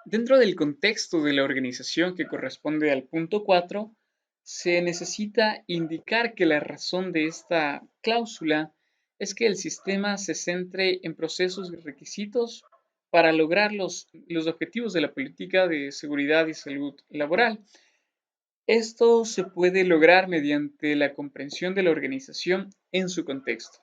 Dentro del contexto de la organización que corresponde al punto 4, se necesita indicar que la razón de esta cláusula es que el sistema se centre en procesos y requisitos para lograr los objetivos de la política de seguridad y salud laboral. Esto se puede lograr mediante la comprensión de la organización en su contexto.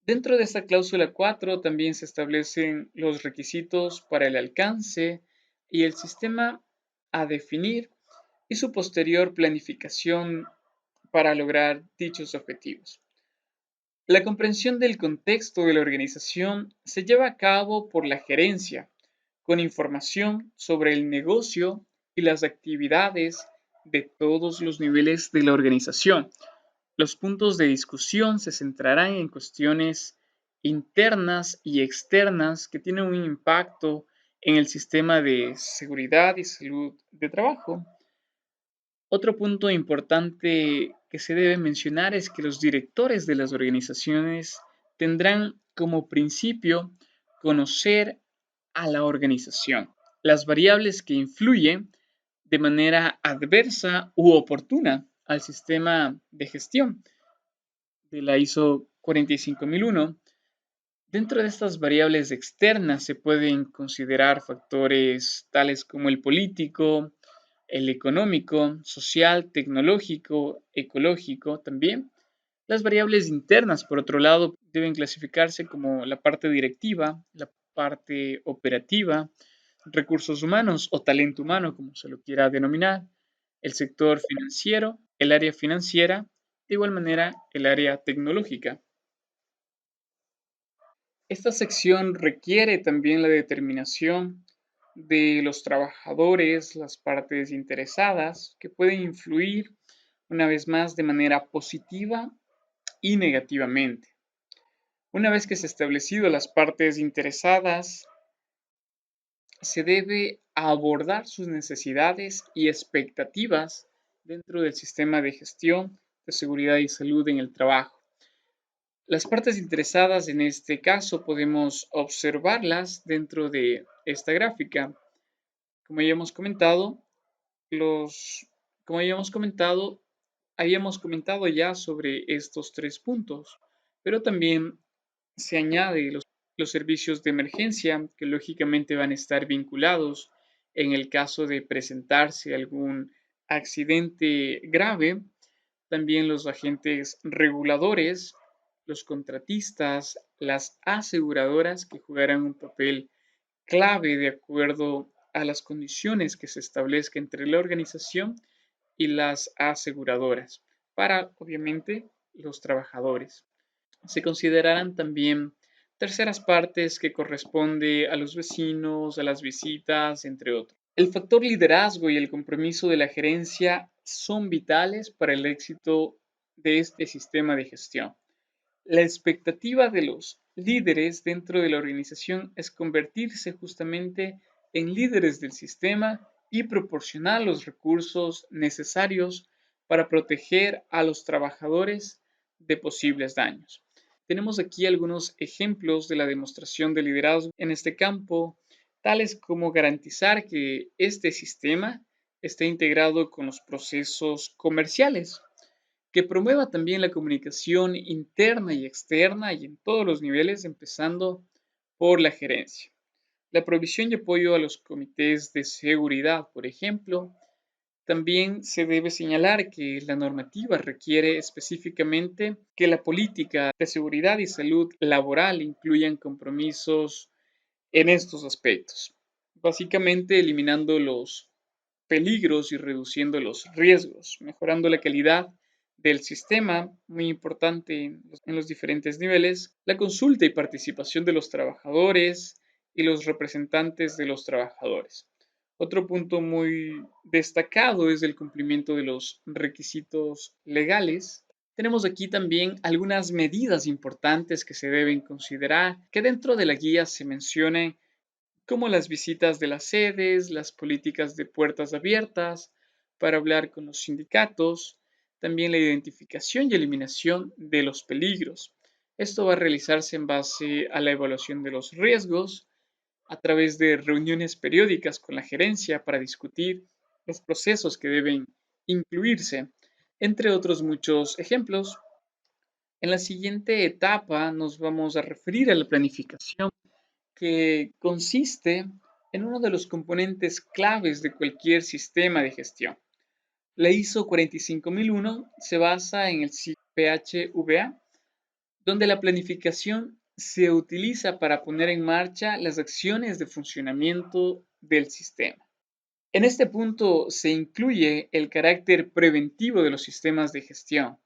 Dentro de esta cláusula 4 también se establecen los requisitos para el alcance y el sistema a definir y su posterior planificación para lograr dichos objetivos. La comprensión del contexto de la organización se lleva a cabo por la gerencia, con información sobre el negocio y las actividades de todos los niveles de la organización. Los puntos de discusión se centrarán en cuestiones internas y externas que tienen un impacto en el sistema de seguridad y salud de trabajo. Otro punto importante que se debe mencionar es que los directores de las organizaciones tendrán como principio conocer a la organización, las variables que influyen de manera adversa u oportuna al sistema de gestión de la ISO 45001. Dentro de estas variables externas se pueden considerar factores tales como el político, el económico, social, tecnológico, ecológico también. Las variables internas, por otro lado, deben clasificarse como la parte directiva, la parte operativa, recursos humanos o talento humano, como se lo quiera denominar, el sector financiero, el área financiera, de igual manera el área tecnológica. Esta sección requiere también la determinación de los trabajadores, las partes interesadas, que pueden influir una vez más de manera positiva y negativamente. Una vez que se han establecido las partes interesadas, se debe abordar sus necesidades y expectativas dentro del sistema de gestión de seguridad y salud en el trabajo. Las partes interesadas en este caso podemos observarlas dentro de esta gráfica. Como ya hemos comentado, los, como ya hemos comentado, habíamos comentado ya sobre estos tres puntos, pero también se añade los servicios de emergencia que lógicamente van a estar vinculados en el caso de presentarse algún accidente grave, también los agentes reguladores, los contratistas, las aseguradoras que jugarán un papel clave de acuerdo a las condiciones que se establezcan entre la organización y las aseguradoras, para obviamente los trabajadores. Se considerarán también terceras partes que corresponde a los vecinos, a las visitas, entre otros. El factor liderazgo y el compromiso de la gerencia son vitales para el éxito de este sistema de gestión. La expectativa de los líderes dentro de la organización es convertirse justamente en líderes del sistema y proporcionar los recursos necesarios para proteger a los trabajadores de posibles daños. Tenemos aquí algunos ejemplos de la demostración de liderazgo en este campo, tales como garantizar que este sistema esté integrado con los procesos comerciales, que promueva también la comunicación interna y externa y en todos los niveles, empezando por la gerencia. La provisión y apoyo a los comités de seguridad, por ejemplo. También se debe señalar que la normativa requiere específicamente que la política de seguridad y salud laboral incluyan compromisos en estos aspectos, básicamente eliminando los peligros y reduciendo los riesgos, mejorando la calidad del sistema, muy importante en los diferentes niveles, la consulta y participación de los trabajadores y los representantes de los trabajadores. Otro punto muy destacado es el cumplimiento de los requisitos legales. Tenemos aquí también algunas medidas importantes que se deben considerar, que dentro de la guía se mencionan como las visitas de las sedes, las políticas de puertas abiertas para hablar con los sindicatos, también la identificación y eliminación de los peligros. Esto va a realizarse en base a la evaluación de los riesgos a través de reuniones periódicas con la gerencia para discutir los procesos que deben incluirse, entre otros muchos ejemplos. En la siguiente etapa nos vamos a referir a la planificación, que consiste en uno de los componentes claves de cualquier sistema de gestión. La ISO 45001 se basa en el ciclo PHVA, donde la planificación se utiliza para poner en marcha las acciones de funcionamiento del sistema. En este punto se incluye el carácter preventivo de los sistemas de gestión,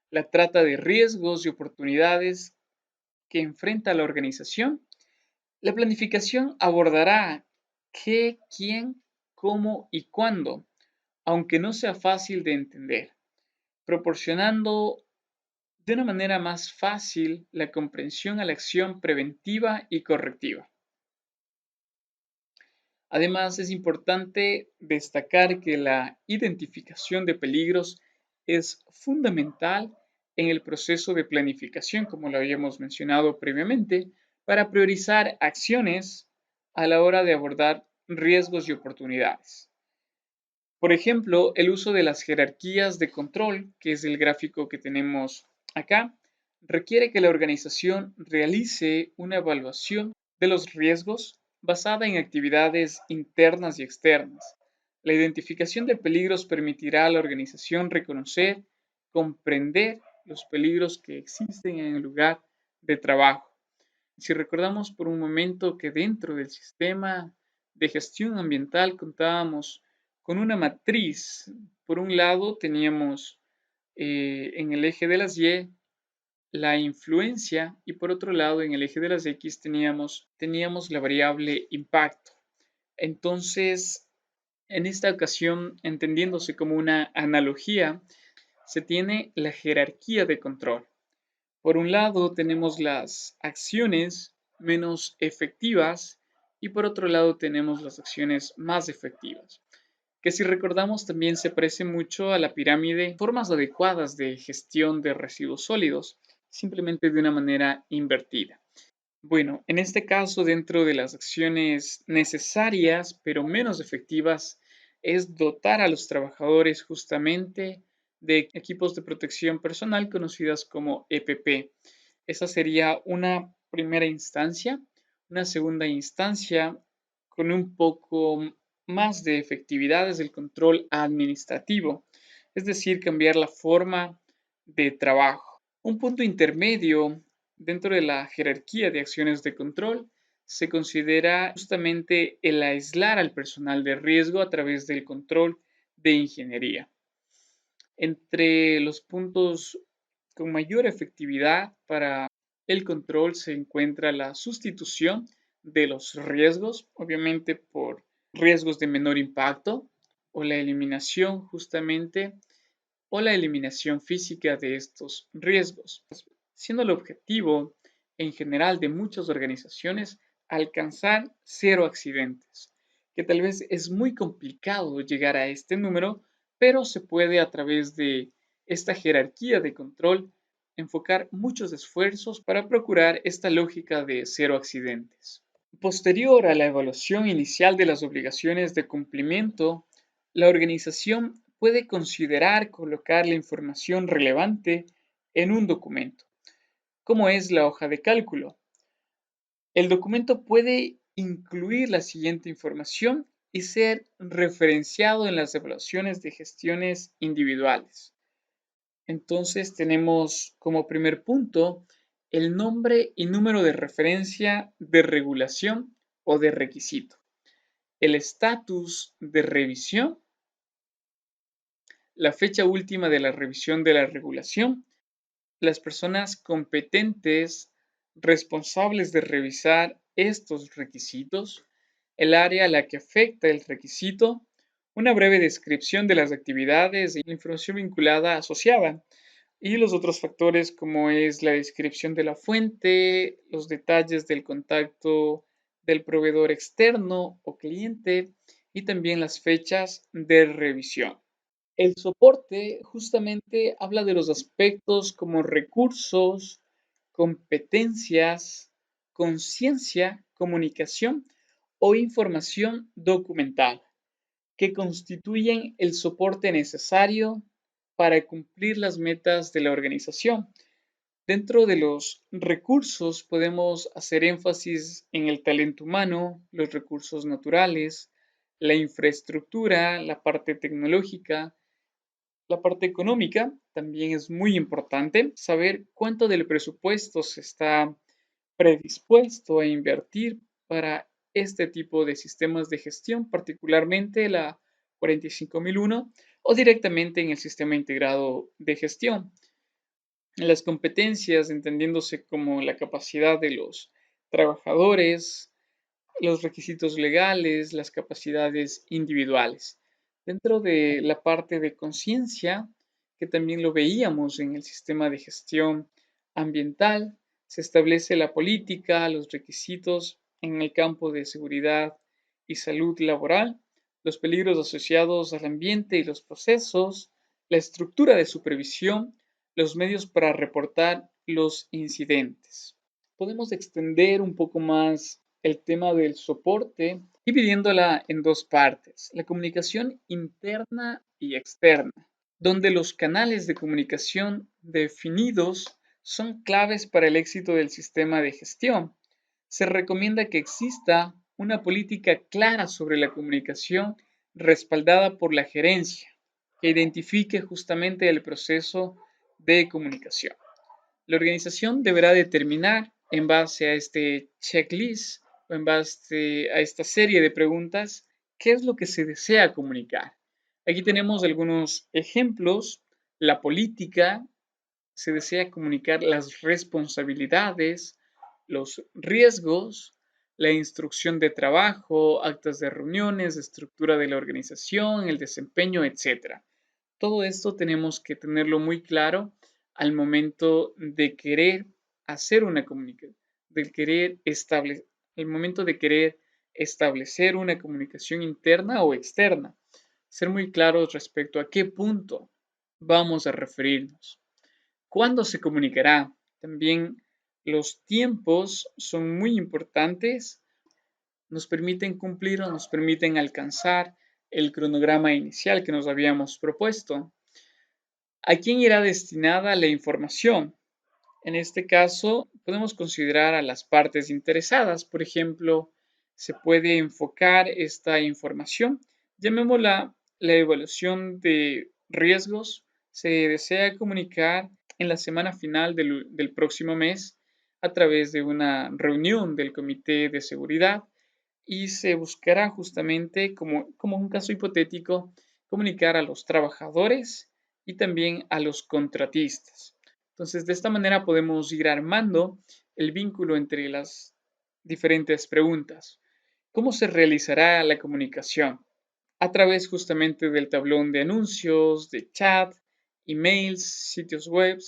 la trata de riesgos y oportunidades que enfrenta la organización. La planificación abordará qué, quién, cómo y cuándo, aunque no sea fácil de entender, proporcionando de una manera más fácil la comprensión a la acción preventiva y correctiva. Además, es importante destacar que la identificación de peligros es fundamental en el proceso de planificación, como lo habíamos mencionado previamente, para priorizar acciones a la hora de abordar riesgos y oportunidades. Por ejemplo, el uso de las jerarquías de control, que es el gráfico que tenemos acá, requiere que la organización realice una evaluación de los riesgos basada en actividades internas y externas. La identificación de peligros permitirá a la organización reconocer, comprender los peligros que existen en el lugar de trabajo. Si recordamos por un momento que dentro del sistema de gestión ambiental contábamos con una matriz. Por un lado teníamos en el eje de las Y la influencia y por otro lado en el eje de las X teníamos la variable impacto. Entonces, en esta ocasión, entendiéndose como una analogía, se tiene la jerarquía de control. Por un lado tenemos las acciones menos efectivas y por otro lado tenemos las acciones más efectivas, que si recordamos también se parece mucho a la pirámide, formas adecuadas de gestión de residuos sólidos, simplemente de una manera invertida. Bueno, en este caso, dentro de las acciones necesarias pero menos efectivas, es dotar a los trabajadores justamente de equipos de protección personal conocidas como EPP. Esa sería una primera instancia. Una segunda instancia con un poco más de efectividad es el control administrativo, es decir, cambiar la forma de trabajo. Un punto intermedio dentro de la jerarquía de acciones de control se considera justamente el aislar al personal de riesgo a través del control de ingeniería. Entre los puntos con mayor efectividad para el control se encuentra la sustitución de los riesgos, obviamente por riesgos de menor impacto, o la eliminación justamente, o la eliminación física de estos riesgos, siendo el objetivo en general de muchas organizaciones alcanzar 0 accidentes, que tal vez es muy complicado llegar a este número, pero se puede a través de esta jerarquía de control enfocar muchos esfuerzos para procurar esta lógica de 0 accidentes. Posterior a la evaluación inicial de las obligaciones de cumplimiento, la organización puede considerar colocar la información relevante en un documento, como es la hoja de cálculo. El documento puede incluir la siguiente información y ser referenciado en las evaluaciones de gestiones individuales. Entonces tenemos como primer punto el nombre y número de referencia de regulación o de requisito, el estatus de revisión, la fecha última de la revisión de la regulación, las personas competentes responsables de revisar estos requisitos, el área a la que afecta el requisito, una breve descripción de las actividades y la información vinculada asociada, y los otros factores como es la descripción de la fuente, los detalles del contacto del proveedor externo o cliente y también las fechas de revisión. El soporte justamente habla de los aspectos como recursos, competencias, conciencia, comunicación o información documental, que constituyen el soporte necesario para cumplir las metas de la organización. Dentro de los recursos podemos hacer énfasis en el talento humano, los recursos naturales, la infraestructura, la parte tecnológica, la parte económica. También es muy importante saber cuánto del presupuesto se está predispuesto a invertir para este tipo de sistemas de gestión, particularmente la 45001 o directamente en el sistema integrado de gestión. Las competencias, entendiéndose como la capacidad de los trabajadores, los requisitos legales, las capacidades individuales. Dentro de la parte de conciencia, que también lo veíamos en el sistema de gestión ambiental, se establece la política, los requisitos en el campo de seguridad y salud laboral, los peligros asociados al ambiente y los procesos, la estructura de supervisión, los medios para reportar los incidentes. Podemos extender un poco más el tema del soporte, dividiéndola en dos partes, la comunicación interna y externa, donde los canales de comunicación definidos son claves para el éxito del sistema de gestión. Se recomienda que exista una política clara sobre la comunicación respaldada por la gerencia, que identifique justamente el proceso de comunicación. La organización deberá determinar en base a este checklist o en base a esta serie de preguntas qué es lo que se desea comunicar. Aquí tenemos algunos ejemplos. La política, se desea comunicar las responsabilidades, los riesgos, la instrucción de trabajo, actas de reuniones, estructura de la organización, el desempeño, etc. Todo esto tenemos que tenerlo muy claro al momento de querer hacer una comunicación, el momento de querer establecer una comunicación interna o externa. Ser muy claros respecto a qué punto vamos a referirnos. ¿Cuándo se comunicará? También los tiempos son muy importantes, nos permiten cumplir o nos permiten alcanzar el cronograma inicial que nos habíamos propuesto. ¿A quién irá destinada la información? En este caso, podemos considerar a las partes interesadas. Por ejemplo, se puede enfocar esta información, llamémosla la evaluación de riesgos. Se desea comunicar en la semana final del próximo mes a través de una reunión del Comité de Seguridad y se buscará justamente, como un caso hipotético, comunicar a los trabajadores y también a los contratistas. Entonces, de esta manera podemos ir armando el vínculo entre las diferentes preguntas. ¿Cómo se realizará la comunicación? A través justamente del tablón de anuncios, de chat, emails, sitios web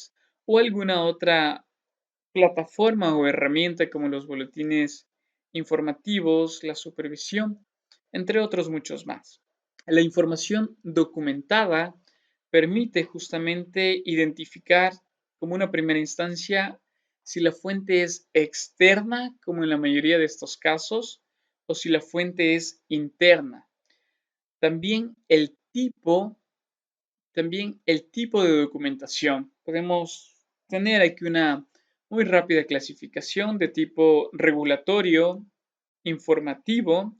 o alguna otra plataforma o herramienta como los boletines informativos, la supervisión, entre otros muchos más. La información documentada permite justamente identificar como una primera instancia si la fuente es externa, como en la mayoría de estos casos, o si la fuente es interna. También el tipo de documentación. Podemos tener aquí una muy rápida clasificación de tipo regulatorio, informativo,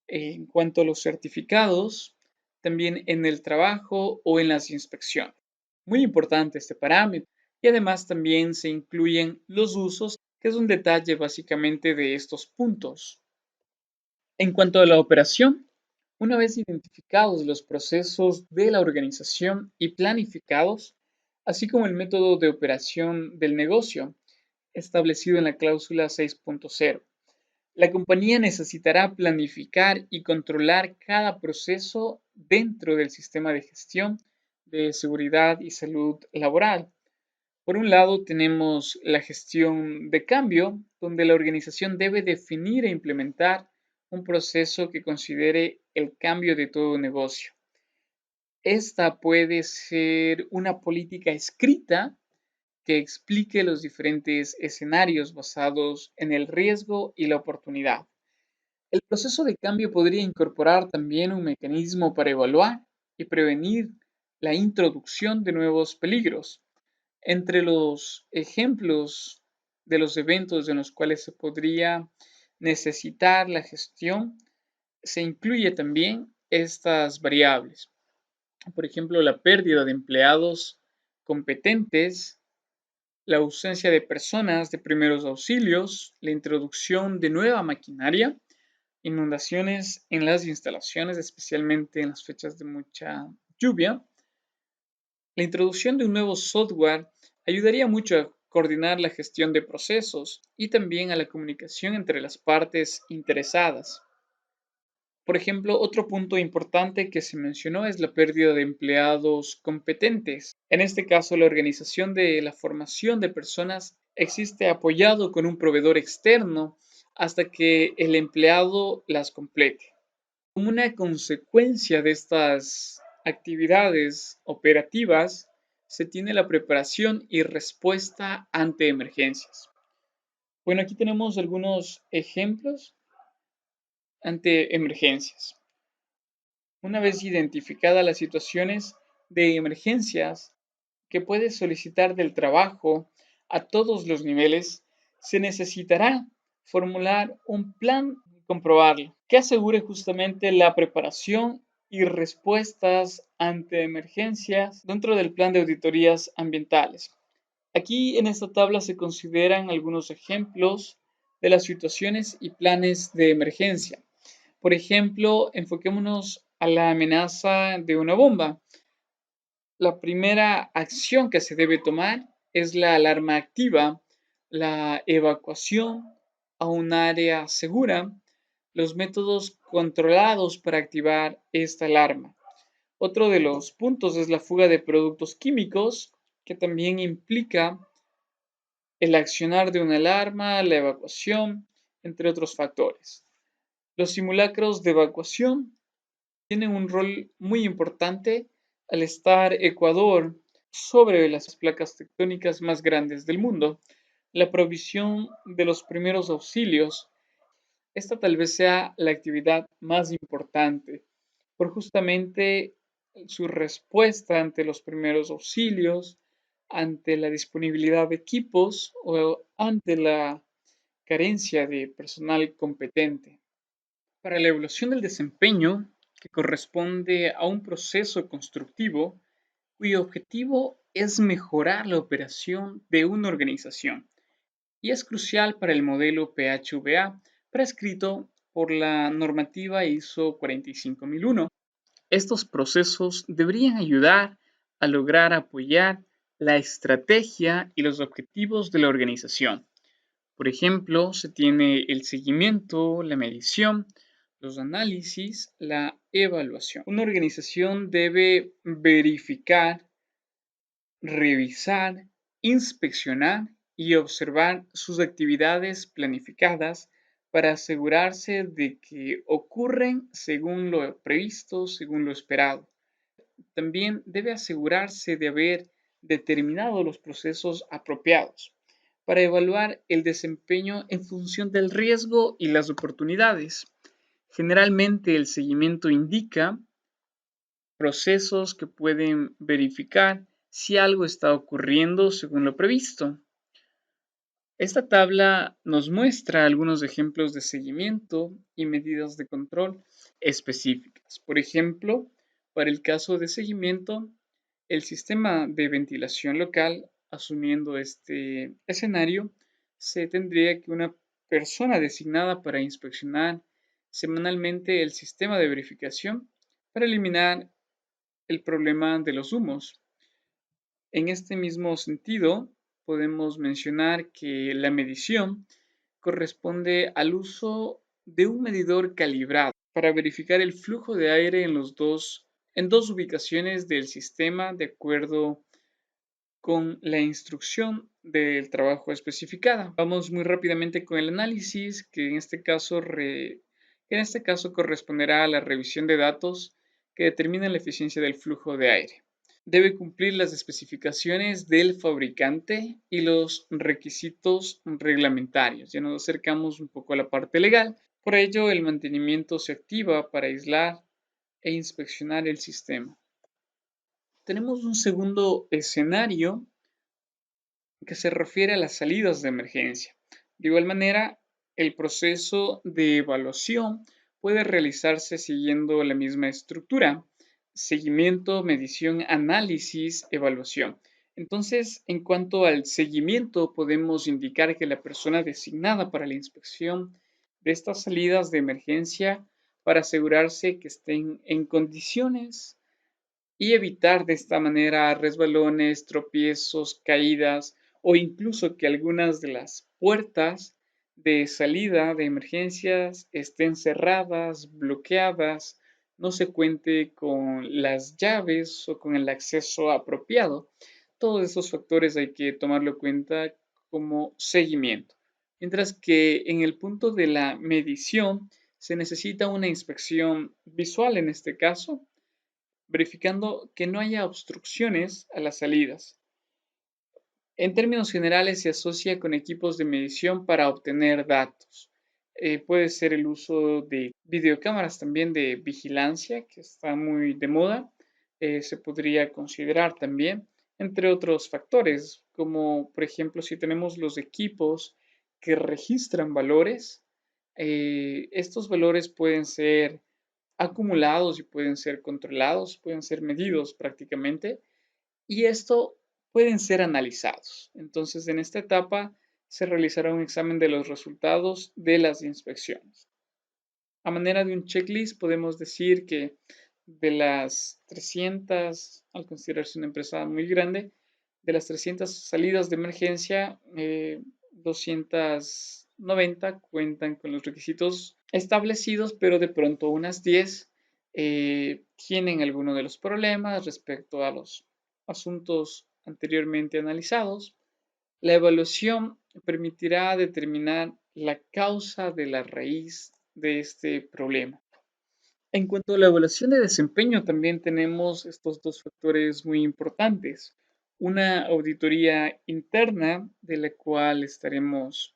en cuanto a los certificados, también en el trabajo o en las inspecciones. Muy importante este parámetro. Y además también se incluyen los usos, que es un detalle básicamente de estos puntos. En cuanto a la operación, una vez identificados los procesos de la organización y planificados, así como el método de operación del negocio establecido en la cláusula 6.0, la compañía necesitará planificar y controlar cada proceso dentro del sistema de gestión de seguridad y salud laboral. Por un lado, tenemos la gestión de cambio, donde la organización debe definir e implementar un proceso que considere el cambio de todo negocio. Esta puede ser una política escrita que explique los diferentes escenarios basados en el riesgo y la oportunidad. El proceso de cambio podría incorporar también un mecanismo para evaluar y prevenir la introducción de nuevos peligros. Entre los ejemplos de los eventos en los cuales se podría necesitar la gestión, se incluye también estas variables. Por ejemplo, la pérdida de empleados competentes, la ausencia de personas de primeros auxilios, la introducción de nueva maquinaria, inundaciones en las instalaciones, especialmente en las fechas de mucha lluvia. La introducción de un nuevo software ayudaría mucho a coordinar la gestión de procesos y también a la comunicación entre las partes interesadas. Por ejemplo, otro punto importante que se mencionó es la pérdida de empleados competentes. En este caso, la organización de la formación de personas existe apoyado con un proveedor externo hasta que el empleado las complete. Como una consecuencia de estas actividades operativas, se tiene la preparación y respuesta ante emergencias. Bueno, aquí tenemos algunos ejemplos ante emergencias. Una vez identificadas las situaciones de emergencias que puedes solicitar del trabajo a todos los niveles, se necesitará formular un plan y comprobarlo, que asegure justamente la preparación y respuestas ante emergencias dentro del plan de auditorías ambientales. Aquí en esta tabla se consideran algunos ejemplos de las situaciones y planes de emergencia. Por ejemplo, enfoquémonos a la amenaza de una bomba. La primera acción que se debe tomar es la alarma activa, la evacuación a un área segura, los métodos controlados para activar esta alarma. Otro de los puntos es la fuga de productos químicos, que también implica el accionar de una alarma, la evacuación, entre otros factores. Los simulacros de evacuación tienen un rol muy importante al estar Ecuador sobre las placas tectónicas más grandes del mundo. La provisión de los primeros auxilios, esta tal vez sea la actividad más importante por justamente su respuesta ante los primeros auxilios, ante la disponibilidad de equipos o ante la carencia de personal competente. Para la evaluación del desempeño, que corresponde a un proceso constructivo cuyo objetivo es mejorar la operación de una organización y es crucial para el modelo PHVA prescrito por la normativa ISO 45001. Estos procesos deberían ayudar a lograr apoyar la estrategia y los objetivos de la organización. Por ejemplo, se tiene el seguimiento, la medición, los análisis, la evaluación. Una organización debe verificar, revisar, inspeccionar y observar sus actividades planificadas para asegurarse de que ocurren según lo previsto, según lo esperado. También debe asegurarse de haber determinado los procesos apropiados para evaluar el desempeño en función del riesgo y las oportunidades. Generalmente el seguimiento indica procesos que pueden verificar si algo está ocurriendo según lo previsto. Esta tabla nos muestra algunos ejemplos de seguimiento y medidas de control específicas. Por ejemplo, para el caso de seguimiento, el sistema de ventilación local, asumiendo este escenario, se tendría que una persona designada para inspeccionar semanalmente el sistema de verificación para eliminar el problema de los humos. En este mismo sentido, podemos mencionar que la medición corresponde al uso de un medidor calibrado para verificar el flujo de aire en dos ubicaciones del sistema de acuerdo con la instrucción del trabajo especificada. Vamos muy rápidamente con el análisis, que en este caso corresponderá a la revisión de datos que determinan la eficiencia del flujo de aire. Debe cumplir las especificaciones del fabricante y los requisitos reglamentarios. Ya nos acercamos un poco a la parte legal. Por ello, el mantenimiento se activa para aislar e inspeccionar el sistema. Tenemos un segundo escenario que se refiere a las salidas de emergencia. De igual manera, el proceso de evaluación puede realizarse siguiendo la misma estructura: seguimiento, medición, análisis, evaluación. Entonces, en cuanto al seguimiento, podemos indicar que la persona designada para la inspección de estas salidas de emergencia, para asegurarse que estén en condiciones y evitar de esta manera resbalones, tropiezos, caídas o incluso que algunas de las puertas de salida de emergencias estén cerradas, bloqueadas, no se cuente con las llaves o con el acceso apropiado. Todos esos factores hay que tomarlo en cuenta como seguimiento. Mientras que en el punto de la medición se necesita una inspección visual en este caso, verificando que no haya obstrucciones a las salidas. En términos generales, se asocia con equipos de medición para obtener datos. Puede ser el uso de videocámaras también de vigilancia, que está muy de moda. Se podría considerar también, entre otros factores, como por ejemplo si tenemos los equipos que registran valores. Estos valores pueden ser acumulados y pueden ser controlados, pueden ser medidos prácticamente, y esto pueden ser analizados. Entonces, en esta etapa se realizará un examen de los resultados de las inspecciones. A manera de un checklist, podemos decir que de las 300, al considerarse una empresa muy grande, de las 300 salidas de emergencia, 290 cuentan con los requisitos establecidos, pero de pronto unas 10 tienen alguno de los problemas respecto a los asuntos anteriormente analizados. La evaluación permitirá determinar la causa de la raíz de este problema. En cuanto a la evaluación de desempeño, también tenemos estos dos factores muy importantes. Una auditoría interna, de la cual estaremos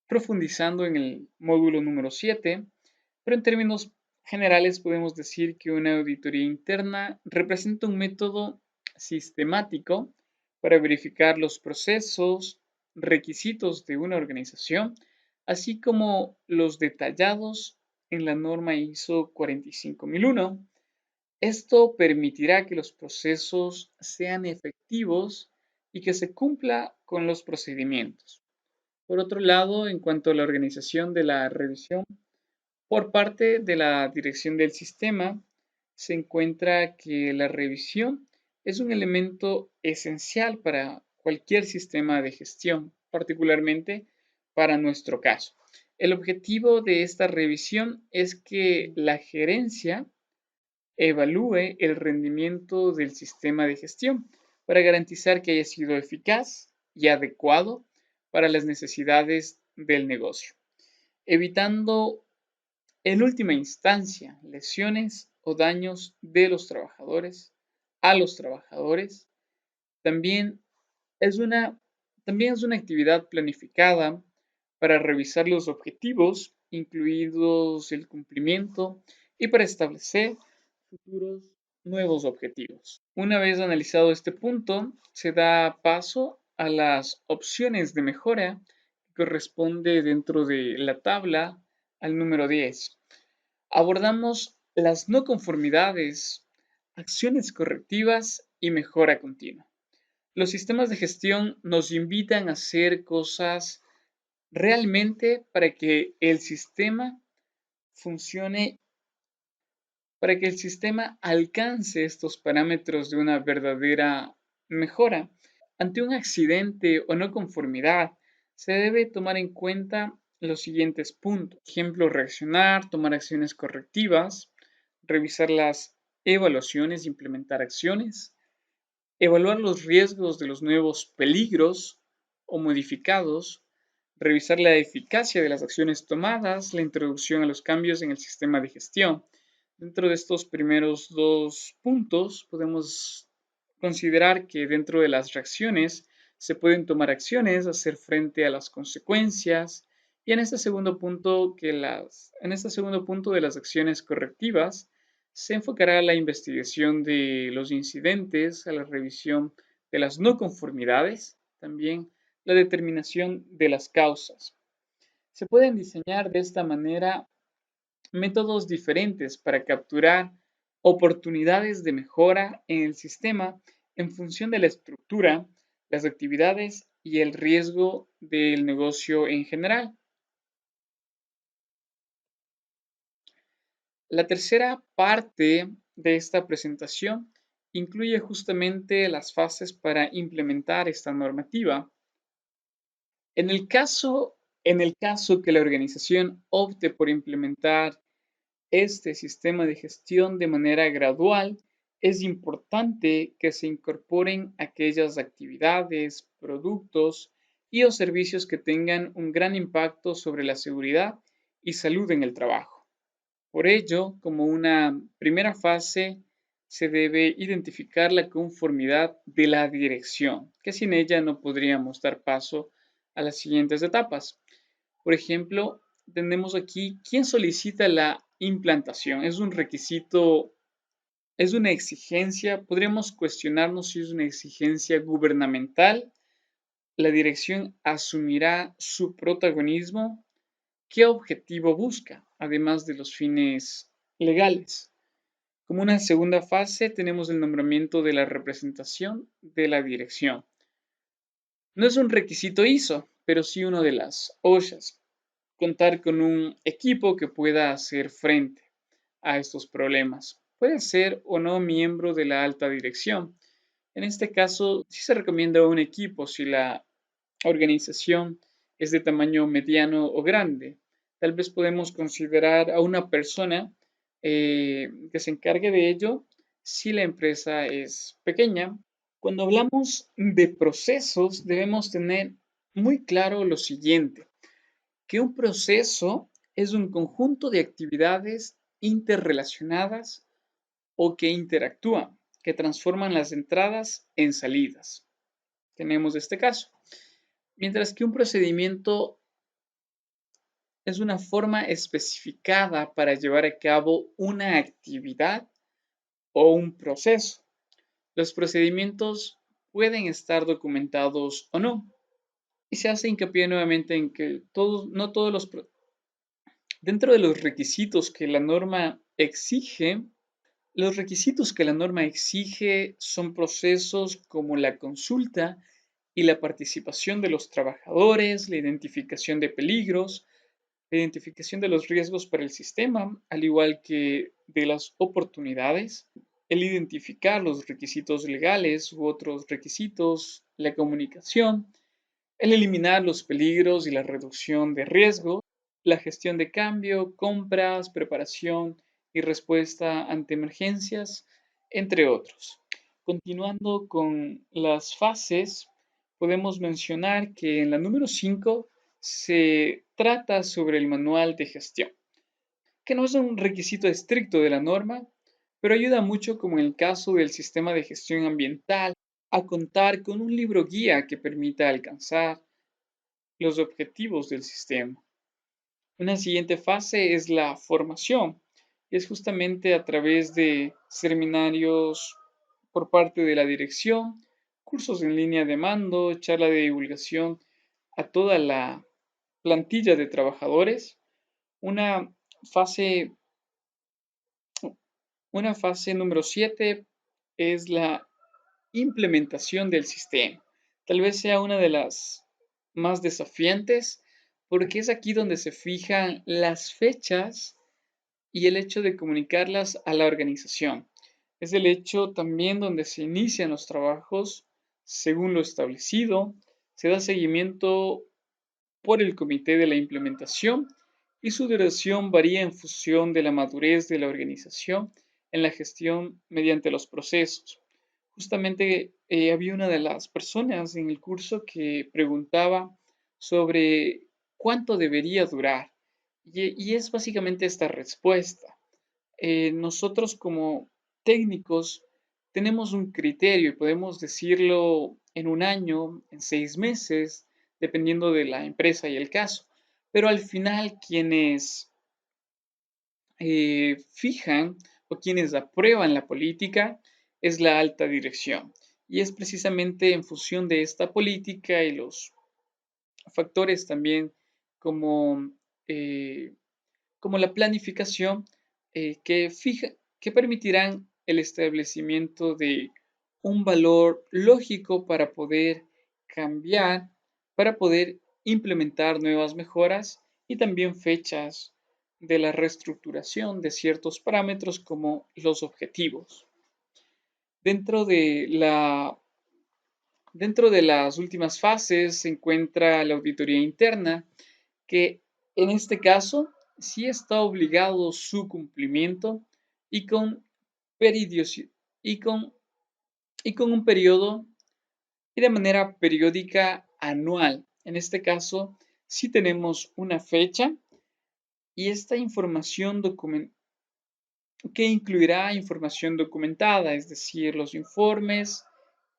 profundizando en el módulo número 7, pero en términos generales podemos decir que una auditoría interna representa un método sistemático para verificar los procesos, requisitos de una organización, así como los detallados en la norma ISO 45001. Esto permitirá que los procesos sean efectivos y que se cumpla con los procedimientos. Por otro lado, en cuanto a la organización de la revisión, por parte de la dirección del sistema, se encuentra que la revisión es un elemento esencial para cualquier sistema de gestión, particularmente para nuestro caso. El objetivo de esta revisión es que la gerencia evalúe el rendimiento del sistema de gestión para garantizar que haya sido eficaz y adecuado para las necesidades del negocio, evitando en última instancia lesiones o daños de los trabajadores a los trabajadores. También es una, también es una actividad planificada para revisar los objetivos, incluidos el cumplimiento, y para establecer futuros nuevos objetivos. Una vez analizado este punto, se da paso a las opciones de mejora que corresponde dentro de la tabla al número 10. Abordamos las no conformidades, acciones correctivas y mejora continua. Los sistemas de gestión nos invitan a hacer cosas realmente funcione, para que el sistema alcance estos parámetros de una verdadera mejora. Ante un accidente o no conformidad, se debe tomar en cuenta los siguientes puntos. Por ejemplo, reaccionar, tomar acciones correctivas, revisar las evaluaciones, implementar acciones, evaluar los riesgos de los nuevos peligros o modificados, revisar la eficacia de las acciones tomadas, la introducción a los cambios en el sistema de gestión. Dentro de estos primeros dos puntos, podemos considerar que dentro de las reacciones se pueden tomar acciones, hacer frente a las consecuencias Y en este segundo punto, de las acciones correctivas, se enfocará a la investigación de los incidentes, a la revisión de las no conformidades, también la determinación de las causas. Se pueden diseñar de esta manera métodos diferentes para capturar oportunidades de mejora en el sistema en función de la estructura, las actividades y el riesgo del negocio en general. La tercera parte de esta presentación incluye justamente las fases para implementar esta normativa. En el caso, que la organización opte por implementar este sistema de gestión de manera gradual, es importante que se incorporen aquellas actividades, productos y o servicios que tengan un gran impacto sobre la seguridad y salud en el trabajo. Por ello, como una primera fase, se debe identificar la conformidad de la dirección, que sin ella no podríamos dar paso a las siguientes etapas. Por ejemplo, tenemos aquí quién solicita la implantación. Es un requisito, es una exigencia. Podríamos cuestionarnos si es una exigencia gubernamental. La dirección asumirá su protagonismo. ¿Qué objetivo busca? Además de los fines legales. Como una segunda fase tenemos el nombramiento de la representación de la dirección. No es un requisito ISO, pero sí uno de las OSHAs. Contar con un equipo que pueda hacer frente a estos problemas. Puede ser o no miembro de la alta dirección. En este caso, sí se recomienda un equipo si la organización es de tamaño mediano o grande. Tal vez podemos considerar a una persona que se encargue de ello si la empresa es pequeña. Cuando hablamos de procesos, debemos tener muy claro lo siguiente, que un proceso es un conjunto de actividades interrelacionadas o que interactúan, que transforman las entradas en salidas. Tenemos este caso. Mientras que un procedimiento es una forma especificada para llevar a cabo una actividad o un proceso. Los procedimientos pueden estar documentados o no. Y se hace hincapié nuevamente en que no todos dentro de los requisitos que la norma exige, los requisitos que la norma exige son procesos como la consulta y la participación de los trabajadores, la identificación de peligros, la identificación de los riesgos para el sistema, al igual que de las oportunidades, el identificar los requisitos legales u otros requisitos, la comunicación, el eliminar los peligros y la reducción de riesgo, la gestión de cambio, compras, preparación y respuesta ante emergencias, entre otros. Continuando con las fases, podemos mencionar que en la número 5 se trata sobre el manual de gestión, que no es un requisito estricto de la norma, pero ayuda mucho como en el caso del sistema de gestión ambiental a contar con un libro guía que permita alcanzar los objetivos del sistema. Una siguiente fase es la formación, y es justamente a través de seminarios por parte de la dirección, cursos en línea de mando, charla de divulgación a toda la plantilla de trabajadores. Una fase, una fase número 7 es la implementación del sistema. Tal vez sea una de las más desafiantes porque es aquí donde se fijan las fechas y el hecho de comunicarlas a la organización. Es el hecho también donde se inician los trabajos según lo establecido, se da seguimiento por el comité de la implementación y su duración varía en función de la madurez de la organización en la gestión mediante los procesos. Justamente había una de las personas en el curso que preguntaba sobre cuánto debería durar y es básicamente esta respuesta. Nosotros como técnicos tenemos un criterio y podemos decirlo en un año, en 6 meses, dependiendo de la empresa y el caso. pero al final quienes fijan o quienes aprueban la política es la alta dirección. Y es precisamente en función de esta política y los factores también como, eh, como la planificación que permitirán el establecimiento de un valor lógico para poder cambiar, para poder implementar nuevas mejoras y también fechas de la reestructuración de ciertos parámetros como los objetivos. Dentro de la Dentro de las últimas fases se encuentra la auditoría interna, que en este caso sí está obligado su cumplimiento y con, y con, y con un periodo y de manera periódica anual. En este caso sí tenemos una fecha y esta información que incluirá información documentada, es decir, los informes,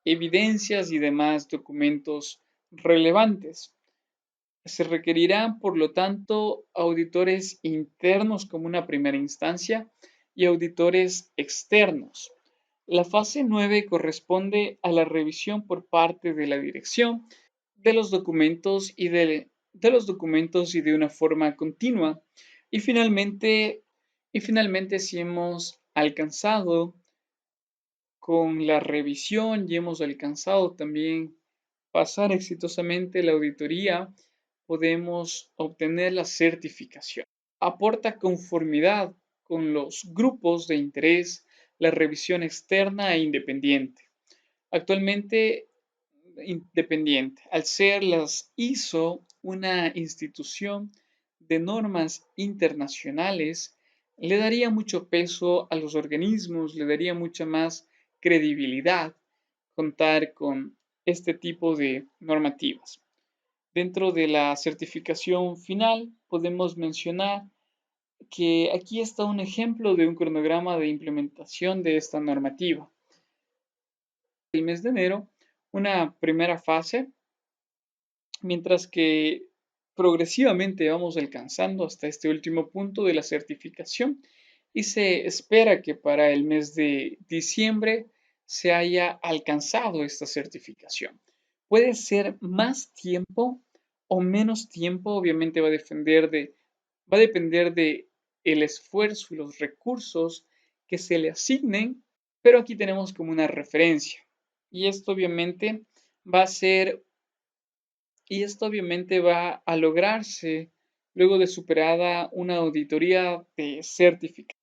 evidencias y demás documentos relevantes. Se requerirán, por lo tanto, auditores internos como una primera instancia y auditores externos. La fase 9 corresponde a la revisión por parte de la dirección de los documentos y de una forma continua. Y finalmente, si hemos alcanzado con la revisión y hemos alcanzado también pasar exitosamente la auditoría, podemos obtener la certificación. Aporta conformidad con los grupos de interés, la revisión externa e independiente. Actualmente independiente, al ser las ISO una institución de normas internacionales, le daría mucho peso a los organismos, le daría mucha más credibilidad contar con este tipo de normativas. Dentro de la certificación final podemos mencionar que aquí está un ejemplo de un cronograma de implementación de esta normativa. El mes de enero, una primera fase, mientras que progresivamente vamos alcanzando hasta este último punto de la certificación y se espera que para el mes de diciembre se haya alcanzado esta certificación. Puede ser más tiempo o menos tiempo, obviamente va a depender de el esfuerzo y los recursos que se le asignen, pero aquí tenemos como una referencia. Y esto obviamente va a ser y esto obviamente va a lograrse luego de superada una auditoría de certificación.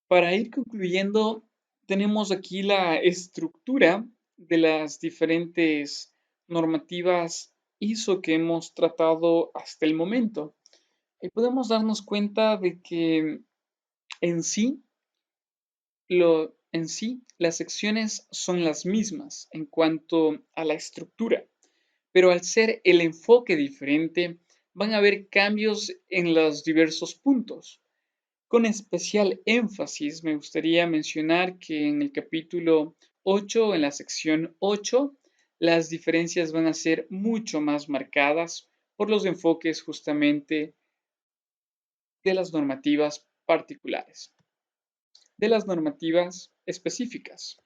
Para ir concluyendo, tenemos aquí la estructura de las diferentes normativas ISO que hemos tratado hasta el momento. Y podemos darnos cuenta de que en sí, las secciones son las mismas en cuanto a la estructura, pero al ser el enfoque diferente, van a haber cambios en los diversos puntos. Con especial énfasis, me gustaría mencionar que en el capítulo 8, en la sección 8, las diferencias van a ser mucho más marcadas por los enfoques justamente de las normativas particulares, de las normativas específicas.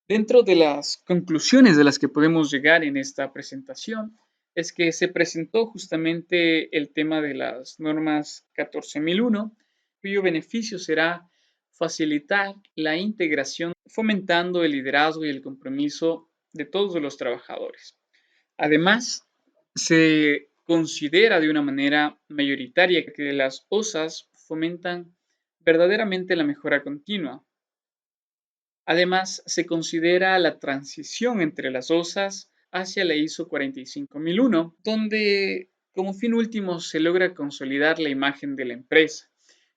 Dentro de las conclusiones de las que podemos llegar en esta presentación es que se presentó justamente el tema de las normas 14001, cuyo beneficio será facilitar la integración, fomentando el liderazgo y el compromiso de todos los trabajadores. Además, se considera de una manera mayoritaria que las OSAs fomentan verdaderamente la mejora continua. Además, se considera la transición entre las OSAs hacia la ISO 45001, donde como fin último se logra consolidar la imagen de la empresa,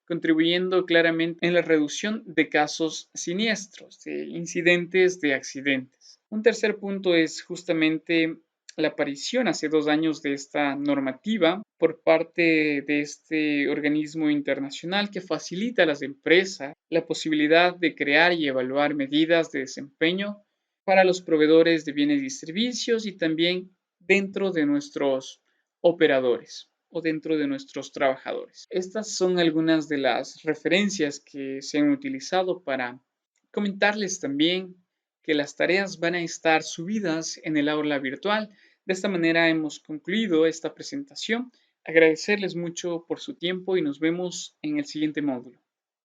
contribuyendo claramente en la reducción de casos siniestros, de incidentes, de accidentes. Un tercer punto es justamente la aparición hace 2 años de esta normativa por parte de este organismo internacional que facilita a las empresas la posibilidad de crear y evaluar medidas de desempeño para los proveedores de bienes y servicios y también dentro de nuestros operadores. o dentro de nuestros trabajadores. Estas son algunas de las referencias que se han utilizado para comentarles también que las tareas van a estar subidas en el aula virtual. De esta manera hemos concluido esta presentación. Agradecerles mucho por su tiempo y nos vemos en el siguiente módulo.